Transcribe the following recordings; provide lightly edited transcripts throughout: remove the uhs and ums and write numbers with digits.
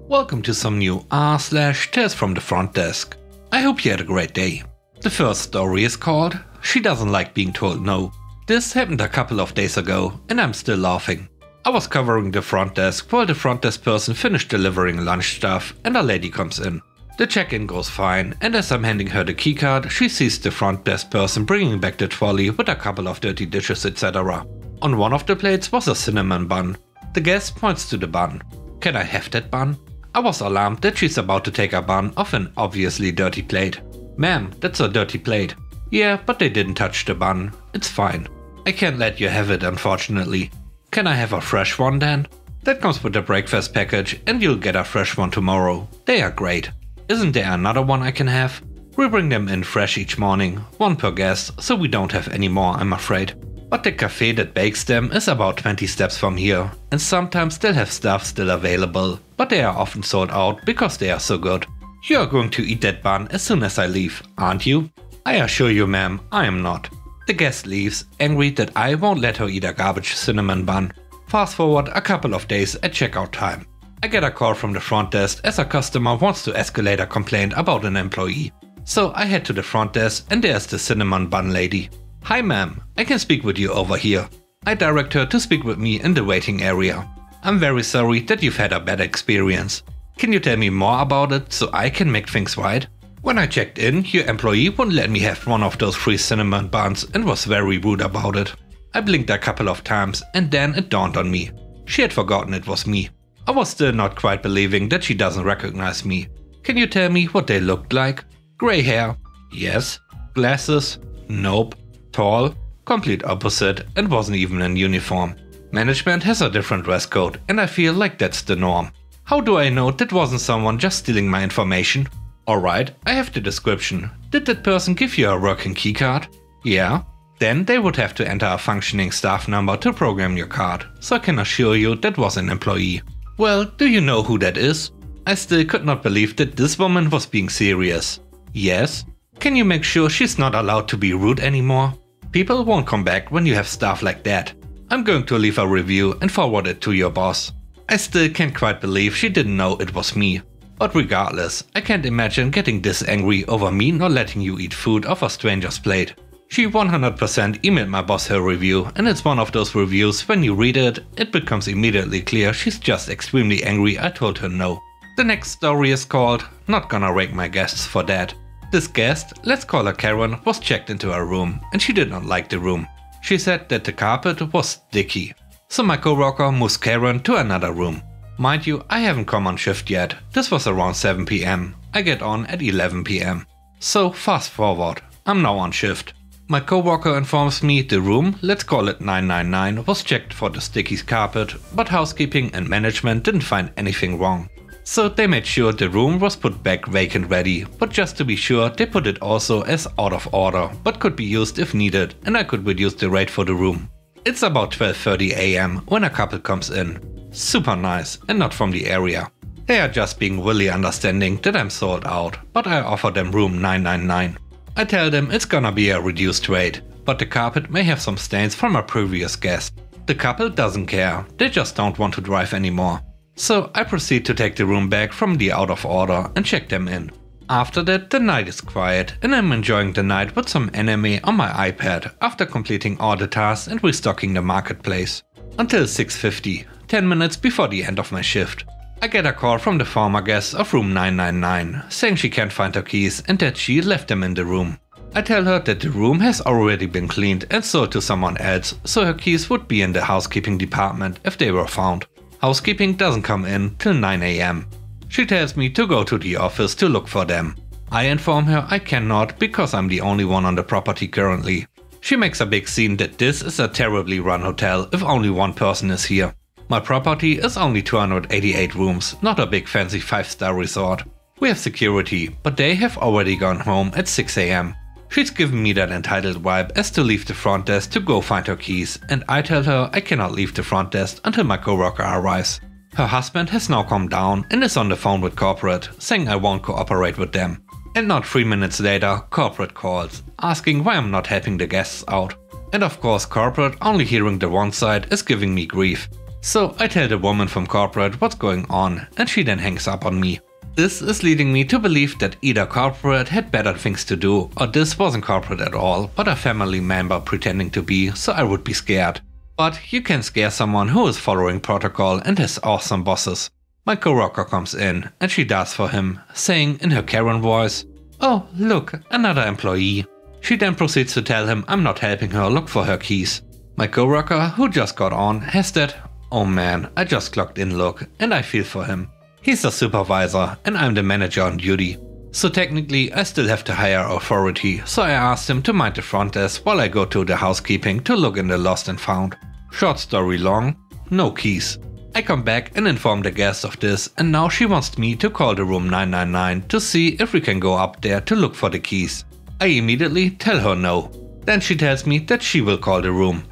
Welcome to some new r/tales from the front desk. I hope you had a great day. The first story is called She Doesn't Like Being Told No. This happened a couple of days ago and I'm still laughing. I was covering the front desk while the front desk person finished delivering lunch stuff and a lady comes in. The check-in goes fine and as I'm handing her the keycard, she sees the front desk person bringing back the trolley with a couple of dirty dishes, etc. On one of the plates was a cinnamon bun. The guest points to the bun. Can I have that bun? I was alarmed that she's about to take a bun off an obviously dirty plate. Ma'am, that's a dirty plate. Yeah, but they didn't touch the bun. It's fine. I can't let you have it, unfortunately. Can I have a fresh one then? That comes with the breakfast package and you'll get a fresh one tomorrow. They are great. Isn't there another one I can have? We bring them in fresh each morning, one per guest, so we don't have any more, I'm afraid. But the cafe that bakes them is about 20 steps from here, and sometimes they'll have stuff still available, but they are often sold out because they are so good. You are going to eat that bun as soon as I leave, aren't you? I assure you, ma'am, I am not. The guest leaves, angry that I won't let her eat a garbage cinnamon bun. Fast forward a couple of days at checkout time. I get a call from the front desk as a customer wants to escalate a complaint about an employee. So I head to the front desk and there's the cinnamon bun lady. Hi ma'am, I can speak with you over here. I direct her to speak with me in the waiting area. I'm very sorry that you've had a bad experience. Can you tell me more about it so I can make things right? When I checked in, your employee wouldn't let me have one of those free cinnamon buns and was very rude about it. I blinked a couple of times and then it dawned on me. She had forgotten it was me. I was still not quite believing that she doesn't recognize me. Can you tell me what they looked like? Grey hair? Yes. Glasses? Nope. Tall, complete opposite, and wasn't even in uniform. Management has a different dress code and I feel like that's the norm. How do I know that wasn't someone just stealing my information? Alright, I have the description. Did that person give you a working keycard? Yeah. Then they would have to enter a functioning staff number to program your card, so I can assure you that was an employee. Well, do you know who that is? I still could not believe that this woman was being serious. Yes? Can you make sure she's not allowed to be rude anymore? People won't come back when you have stuff like that. I'm going to leave a review and forward it to your boss. I still can't quite believe she didn't know it was me. But regardless, I can't imagine getting this angry over me not letting you eat food off a stranger's plate. She 100% emailed my boss her review and it's one of those reviews when you read it, it becomes immediately clear she's just extremely angry I told her no. The next story is called Not Gonna Rake My Guests for That. This guest, let's call her Karen, was checked into her room and she did not like the room. She said that the carpet was sticky. So my coworker moves Karen to another room. Mind you, I haven't come on shift yet. This was around 7 PM. I get on at 11 PM. So fast forward, I'm now on shift. My coworker informs me the room, let's call it 999, was checked for the sticky carpet, but housekeeping and management didn't find anything wrong. So they made sure the room was put back vacant ready, but just to be sure they put it also as out of order, but could be used if needed and I could reduce the rate for the room. It's about 12:30 AM when a couple comes in. Super nice and not from the area. They are just being really understanding that I'm sold out, but I offer them room 999. I tell them it's gonna be a reduced rate, but the carpet may have some stains from a previous guest. The couple doesn't care, they just don't want to drive anymore. So I proceed to take the room back from the out of order and check them in. After that the night is quiet and I'm enjoying the night with some anime on my iPad after completing all the tasks and restocking the marketplace. Until 6:50, 10 minutes before the end of my shift. I get a call from the former guest of room 999 saying she can't find her keys and that she left them in the room. I tell her that the room has already been cleaned and sold to someone else, so her keys would be in the housekeeping department if they were found. Housekeeping doesn't come in till 9 AM. She tells me to go to the office to look for them. I inform her I cannot because I'm the only one on the property currently. She makes a big scene that this is a terribly run hotel if only one person is here. My property is only 288 rooms, not a big fancy 5-star resort. We have security, but they have already gone home at 6 AM. She's given me that entitled vibe as to leave the front desk to go find her keys, and I tell her I cannot leave the front desk until my coworker arrives. Her husband has now calmed down and is on the phone with corporate, saying I won't cooperate with them. And not 3 minutes later, corporate calls, asking why I'm not helping the guests out. And of course corporate, only hearing the one side, is giving me grief, So I tell the woman from corporate what's going on, and she then hangs up on me. This is leading me to believe that either corporate had better things to do, or this wasn't corporate at all, but a family member pretending to be, so I would be scared. But you can scare someone who is following protocol and has awesome bosses. My coworker comes in, and she does for him, saying in her Karen voice, "Oh, look, another employee." She then proceeds to tell him I'm not helping her look for her keys. My coworker, who just got on, has that "oh man, I just clocked in" look, and I feel for him. He's a supervisor, and I'm the manager on duty. So technically I still have to hire authority, so I asked him to mind the front desk while I go to the housekeeping to look in the lost and found. Short story long, no keys. I come back and inform the guest of this, and now she wants me to call the room 999 to see if we can go up there to look for the keys. I immediately tell her no. Then she tells me that she will call the room.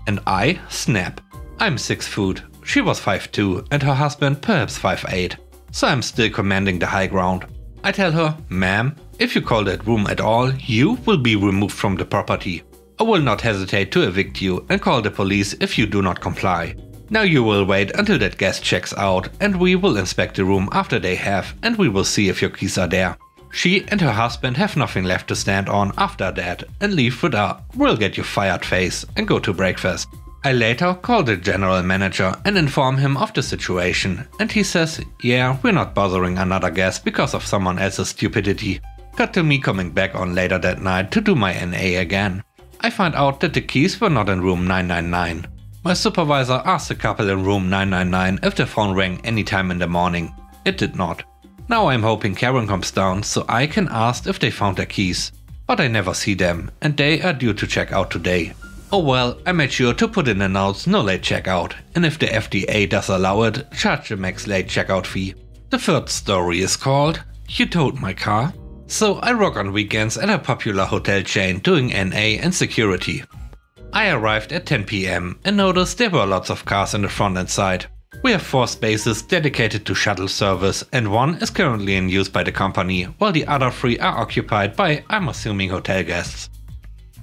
And I snap. I'm 6 foot. She was 5'2" and her husband perhaps 5'8", so I'm still commanding the high ground. I tell her, "Ma'am, if you call that room at all, you will be removed from the property. I will not hesitate to evict you and call the police if you do not comply. Now you will wait until that guest checks out, and we will inspect the room after they have, and we will see if your keys are there." She and her husband have nothing left to stand on after that and leave with a "we'll get you fired" face and go to breakfast. I later call the general manager and inform him of the situation, and he says, "Yeah, we're not bothering another guest because of someone else's stupidity." Cut to me coming back on later that night to do my NA again. I find out that the keys were not in room 999. My supervisor asked the couple in room 999 if the phone rang anytime in the morning. It did not. Now I'm hoping Karen comes down so I can ask if they found their keys. But I never see them, and they are due to check out today. Oh well, I made sure to put in the notes "no late checkout", and if the FDA does allow it, charge the max late checkout fee. The third story is called "You Towed My Car". So I work on weekends at a popular hotel chain doing NA and security. I arrived at 10 PM and noticed there were lots of cars in the front and side. We have 4 spaces dedicated to shuttle service, and 1 is currently in use by the company, while the other 3 are occupied by, I'm assuming, hotel guests.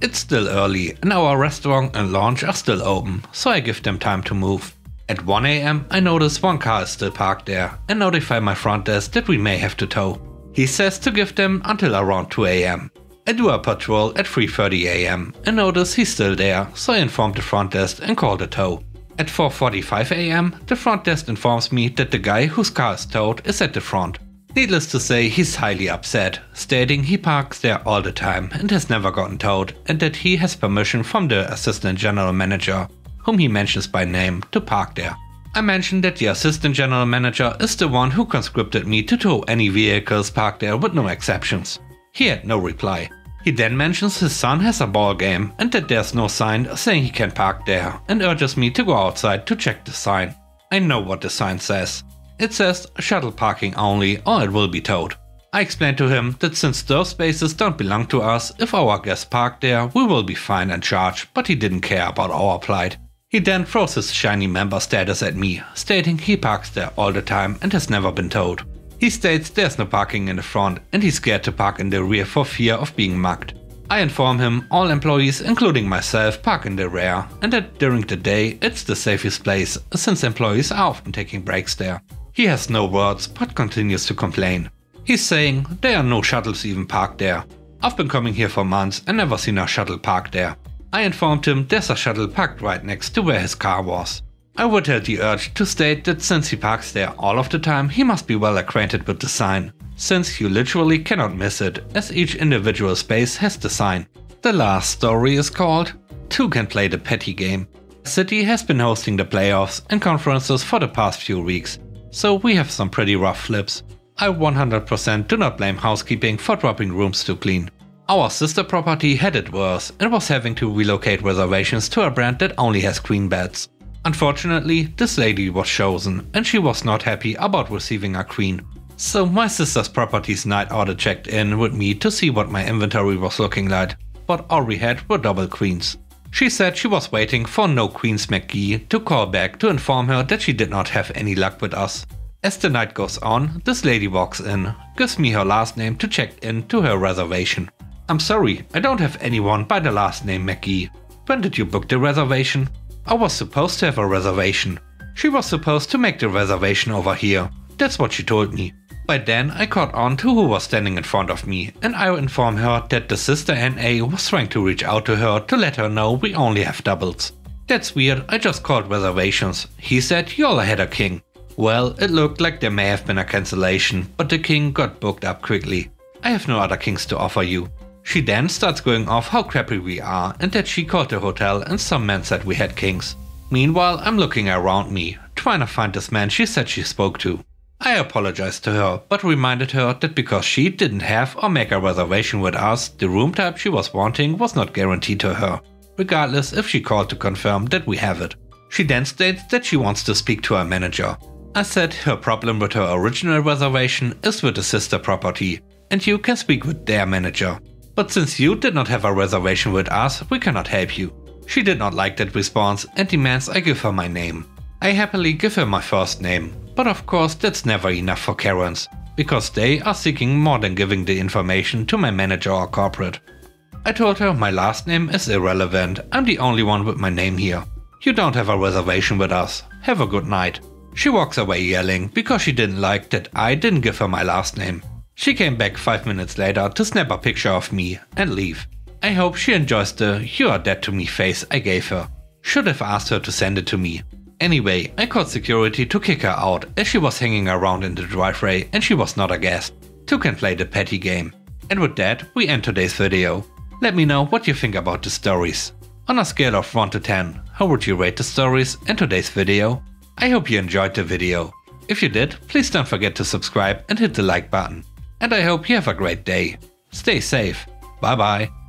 It's still early and our restaurant and lounge are still open, so I give them time to move. At 1 AM I notice 1 car is still parked there and notify my front desk that we may have to tow. He says to give them until around 2 AM. I do a patrol at 3:30 AM and notice he's still there, so I inform the front desk and call the tow. At 4:45 AM the front desk informs me that the guy whose car is towed is at the front. Needless to say, he's highly upset, stating he parks there all the time and has never gotten towed, and that he has permission from the assistant general manager, whom he mentions by name, to park there. I mentioned that the assistant general manager is the one who conscripted me to tow any vehicles parked there with no exceptions. He had no reply. He then mentions his son has a ball game and that there's no sign saying he can park there, and urges me to go outside to check the sign. I know what the sign says. It says shuttle parking only or it will be towed. I explained to him that since those spaces don't belong to us, if our guests park there we will be fined and charged, but he didn't care about our plight. He then throws his shiny member status at me, stating he parks there all the time and has never been towed. He states there's no parking in the front and he's scared to park in the rear for fear of being mugged. I inform him all employees, including myself, park in the rear, and that during the day it's the safest place since employees are often taking breaks there. He has no words but continues to complain. He's saying there are no shuttles even parked there. I've been coming here for months and never seen a shuttle parked there. I informed him there's a shuttle parked right next to where his car was. I would have the urge to state that since he parks there all of the time, he must be well acquainted with the sign, since you literally cannot miss it, as each individual space has the sign. The last story is called "Two Can Play the Petty Game". The city has been hosting the playoffs and conferences for the past few weeks, so we have some pretty rough flips. I 100% do not blame housekeeping for dropping rooms to clean. Our sister property had it worse and was having to relocate reservations to a brand that only has queen beds. Unfortunately, this lady was chosen and she was not happy about receiving a queen. So my sister's property's night audit checked in with me to see what my inventory was looking like, but all we had were double queens. She said she was waiting for No Queens McGee to call back to inform her that she did not have any luck with us. As the night goes on, this lady walks in, gives me her last name to check in to her reservation. I'm sorry, I don't have anyone by the last name McGee. When did you book the reservation? I was supposed to have a reservation. She was supposed to make the reservation over here. That's what she told me. By then I caught on to who was standing in front of me, and I informed her that the sister NA was trying to reach out to her to let her know we only have doubles. That's weird, I just called reservations. He said you all had a king. Well, it looked like there may have been a cancellation, but the king got booked up quickly. I have no other kings to offer you. She then starts going off how crappy we are and that she called the hotel and some man said we had kings. Meanwhile, I'm looking around me, trying to find this man she said she spoke to. I apologized to her, but reminded her that because she didn't have or make a reservation with us, the room type she was wanting was not guaranteed to her, regardless if she called to confirm that we have it. She then states that she wants to speak to her manager. I said her problem with her original reservation is with the sister property, and you can speak with their manager. But since you did not have a reservation with us, we cannot help you. She did not like that response and demands I give her my name. I happily give her my first name, but of course that's never enough for Karens, because they are seeking more than giving the information to my manager or corporate. I told her my last name is irrelevant, I'm the only one with my name here. You don't have a reservation with us, have a good night. She walks away yelling because she didn't like that I didn't give her my last name. She came back 5 minutes later to snap a picture of me and leave. I hope she enjoys the "you are dead to me" face I gave her. Should have asked her to send it to me. Anyway, I called security to kick her out as she was hanging around in the driveway and she was not a guest. Two can play the petty game. And with that, we end today's video. Let me know what you think about the stories. On a scale of 1 to 10, how would you rate the stories and today's video? I hope you enjoyed the video. If you did, please don't forget to subscribe and hit the like button. And I hope you have a great day. Stay safe. Bye bye.